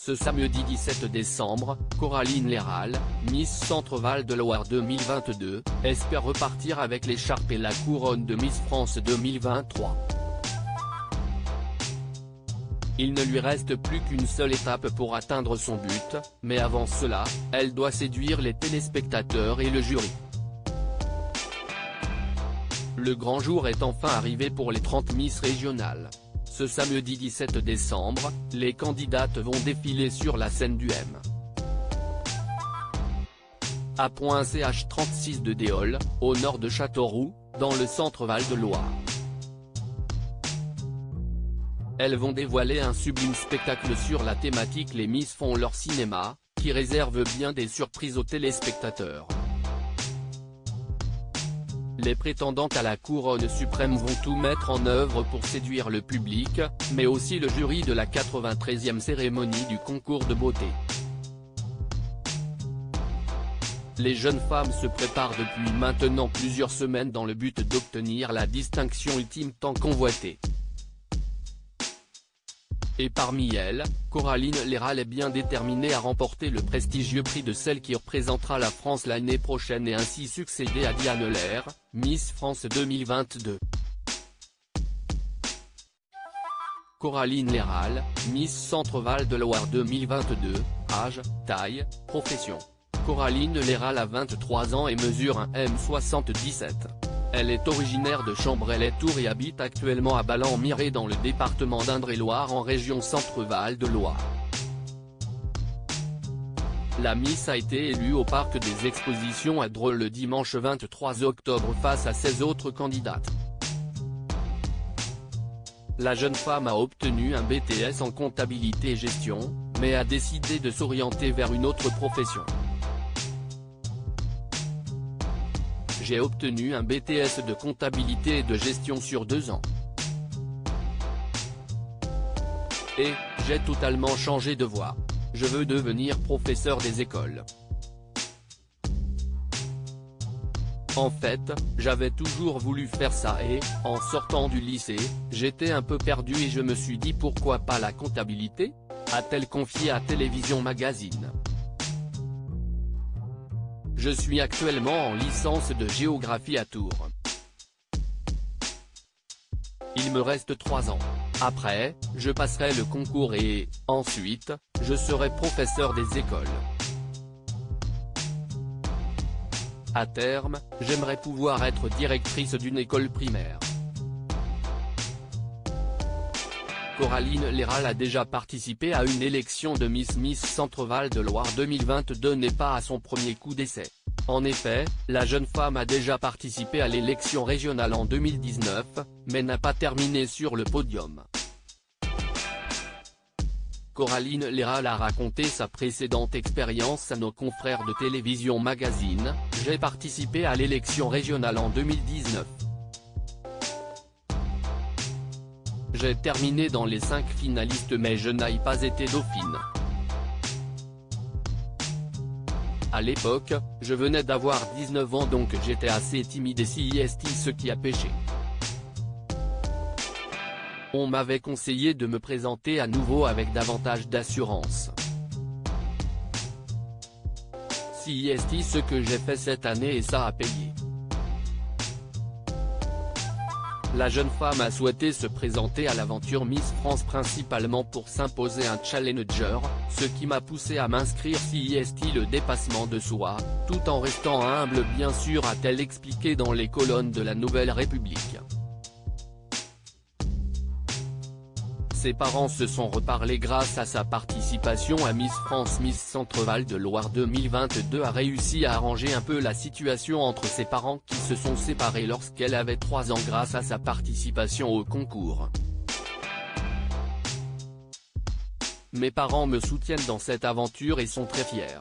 Ce samedi 17 décembre, Coraline Léral, Miss Centre-Val de Loire 2022, espère repartir avec l'écharpe et la couronne de Miss France 2023. Il ne lui reste plus qu'une seule étape pour atteindre son but, mais avant cela, elle doit séduire les téléspectateurs et le jury. Le grand jour est enfin arrivé pour les 30 Miss régionales. Ce samedi 17 décembre, les candidates vont défiler sur la scène du M. A.ch 36 de Déol, au nord de Châteauroux, dans le Centre-Val de Loire. Elles vont dévoiler un sublime spectacle sur la thématique Les Miss font leur cinéma, qui réserve bien des surprises aux téléspectateurs. Les prétendantes à la couronne suprême vont tout mettre en œuvre pour séduire le public, mais aussi le jury de la 93e cérémonie du concours de beauté. Les jeunes femmes se préparent depuis maintenant plusieurs semaines dans le but d'obtenir la distinction ultime tant convoitée. Et parmi elles, Coraline Léral est bien déterminée à remporter le prestigieux prix de celle qui représentera la France l'année prochaine et ainsi succéder à Diane Lair, Miss France 2022. Coraline Léral, Miss Centre-Val de Loire 2022, âge, taille, profession. Coraline Léral a 23 ans et mesure un m77. Elle est originaire de Chambrey-les-Tours et habite actuellement à Ballan-Miré dans le département d'Indre-et-Loire en région Centre-Val de Loire. La Miss a été élue au parc des expositions à Dreux le dimanche 23 octobre face à 16 autres candidates. La jeune femme a obtenu un BTS en comptabilité et gestion, mais a décidé de s'orienter vers une autre profession. J'ai obtenu un BTS de comptabilité et de gestion sur 2 ans. Et, j'ai totalement changé de voie. Je veux devenir professeur des écoles. En fait, j'avais toujours voulu faire ça et, en sortant du lycée, j'étais un peu perdu et je me suis dit pourquoi pas la comptabilité, a-t-elle confié à Télévision Magazine. Je suis actuellement en licence de géographie à Tours. Il me reste 3 ans. Après, je passerai le concours et, ensuite, je serai professeur des écoles. À terme, j'aimerais pouvoir être directrice d'une école primaire. Coraline Léral a déjà participé à une élection de Miss Centre-Val de Loire 2022 n'est pas à son premier coup d'essai. En effet, la jeune femme a déjà participé à l'élection régionale en 2019, mais n'a pas terminé sur le podium. Coraline Léral a raconté sa précédente expérience à nos confrères de Télévision Magazine, « J'ai participé à l'élection régionale en 2019. J'ai terminé dans les 5 finalistes mais je n'ai pas été dauphine. À l'époque, je venais d'avoir 19 ans donc j'étais assez timide et ce qui a pêché. On m'avait conseillé de me présenter à nouveau avec davantage d'assurance. Ce que j'ai fait cette année et ça a payé. La jeune femme a souhaité se présenter à l'aventure Miss France principalement pour s'imposer un challenger, ce qui m'a poussé à m'inscrire le dépassement de soi, tout en restant humble bien sûr a-t-elle expliqué dans les colonnes de la Nouvelle République. Ses parents se sont reparlés grâce à sa participation à Miss France. Miss Centre-Val de Loire 2022 a réussi à arranger un peu la situation entre ses parents qui se sont séparés lorsqu'elle avait 3 ans grâce à sa participation au concours. Mes parents me soutiennent dans cette aventure et sont très fiers.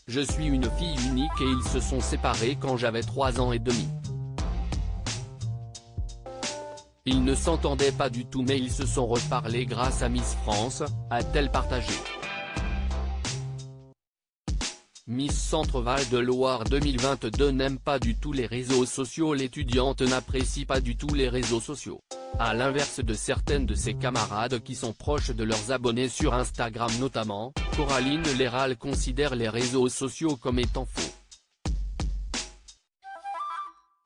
Je suis une fille unique et ils se sont séparés quand j'avais 3 ans et demi. Ils ne s'entendaient pas du tout mais ils se sont reparlés grâce à Miss France, a-t-elle partagé. Miss Centre-Val de Loire 2022 n'aime pas du tout les réseaux sociaux. L'étudiante n'apprécie pas du tout les réseaux sociaux. À l'inverse de certaines de ses camarades qui sont proches de leurs abonnés sur Instagram notamment, Coraline Léral considère les réseaux sociaux comme étant faux.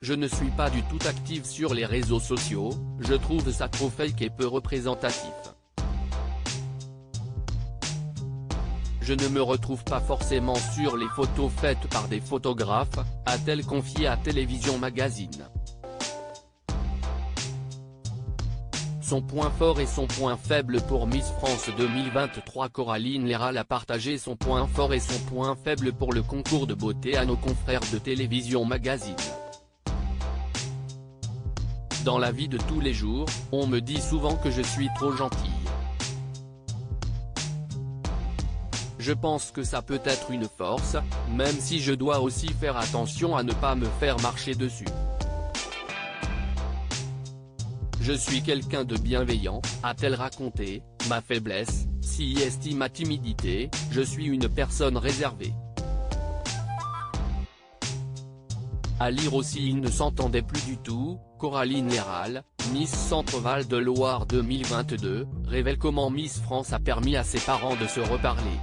Je ne suis pas du tout active sur les réseaux sociaux, je trouve ça trop fake et peu représentatif. Je ne me retrouve pas forcément sur les photos faites par des photographes, a-t-elle confié à Télévision Magazine. Son point fort et son point faible pour Miss France 2023. Coraline Léral a partagé son point fort et son point faible pour le concours de beauté à nos confrères de Télévision Magazine. Dans la vie de tous les jours, on me dit souvent que je suis trop gentille. Je pense que ça peut être une force, même si je dois aussi faire attention à ne pas me faire marcher dessus. Je suis quelqu'un de bienveillant, a-t-elle raconté. Ma faiblesse, si est ma timidité, je suis une personne réservée. À lire aussi. Il ne s'entendait plus du tout. Coraline Léral, Miss Centre-Val de Loire 2022, révèle comment Miss France a permis à ses parents de se reparler.